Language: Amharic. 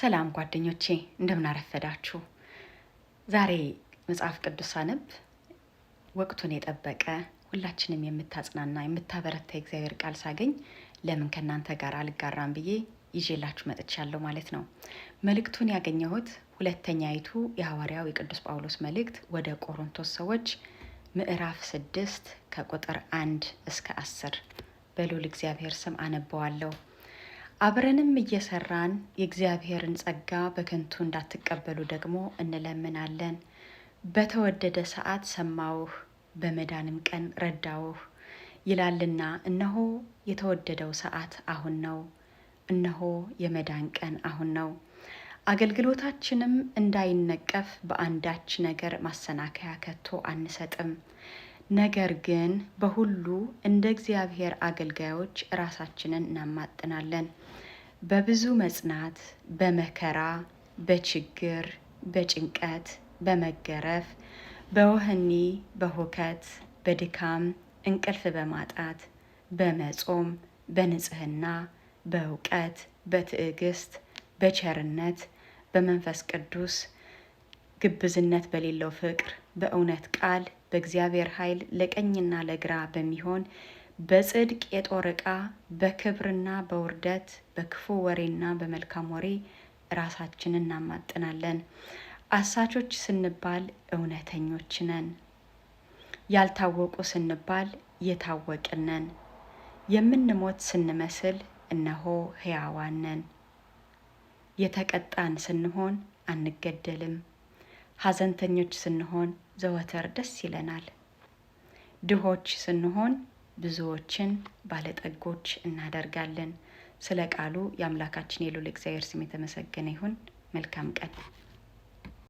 ሰላም ጓደኞቼ እንደምን አረፈዳችሁ። ዛሬ መጽሐፍ ቅዱስ ሳነብ ወቅቱን የጠበቀ ሁላችንም የምታጽናና የምታበረታ የእግዚአብሔር ቃል ሳገኝ ለምን ከናንተ ጋር አልጋራም ብዬ ይዤላችሁ መጥቻለሁ ማለት ነው። መልእክቱን ያገኘሁት ሁለተኛይቱ የሐዋርያው የቅዱስ ጳውሎስ መልእክት ወደ ቆሮንቶስ ሰዎች ምዕራፍ 6 ከቁጥር 1 እስከ 10 በልዑል እግዚአብሔር ስም አነበዋለሁ። አብረንም እየሰራን የእግዚአብሔርን ጸጋ በከንቱ እንዳትቀበሉ ደግሞ እንለምናለን። በተወደደ ሰዓት ሰማውህ፣ በመዳንም ቀን ረዳውህ ይላልና እነሆ የተወደደው ሰዓት አሁን ነው፣ እነሆ የመዳን ቀን አሁን ነው። አገልግሎታችንም እንዳይነቀፍ በአንዳች ነገር ማሰናከያ ከቶ አንሰጥም። ነገር ግን በሁሉ እንደ እግዚአብሔር አገልጋዮች ራሳችንን እናማጥናለን። በብዙ መጽናት፣ በመከራ፣ በችግር፣ በጭንቀት፣ በመገረፍ፣ በወህኒ፣ በሁከት፣ በድካም፣ እንቅልፍ በማጣት፣ በመጾም፣ በንጽህና፣ በእውቀት፣ በትዕግስት፣ በቸርነት፣ በመንፈስ ቅዱስ፣ ግብዝነት በሌለው ፍቅር፣ በእውነት ቃል፣ በእግዚአብሔር ኃይል ለቀኝና ለግራ በሚሆን በጽድቅ የጦር ዕቃ፣ በክብርና በውርደት፣ በክፉ ወሬና በመልካም ወሬ ራሳችንን እናማጥናለን። አሳቾች ስንባል እውነተኞች ነን። ያልታወቁ ስንባል የታወቅን ነን። የምንሞት ስንመስል እነሆ ሕያዋን ነን። የተቀጣን ስንሆን አንገደልም። ሐዘንተኞች ስንሆን ዘወትር ደስ ይለናል። ድሆች ስንሆን ብዙዎችን ባለጠጎች እናደርጋለን። ስለ ቃሉ የአምላካችን የልዑል እግዚአብሔር ስም የተመሰገነ ይሁን። መልካም ቀን።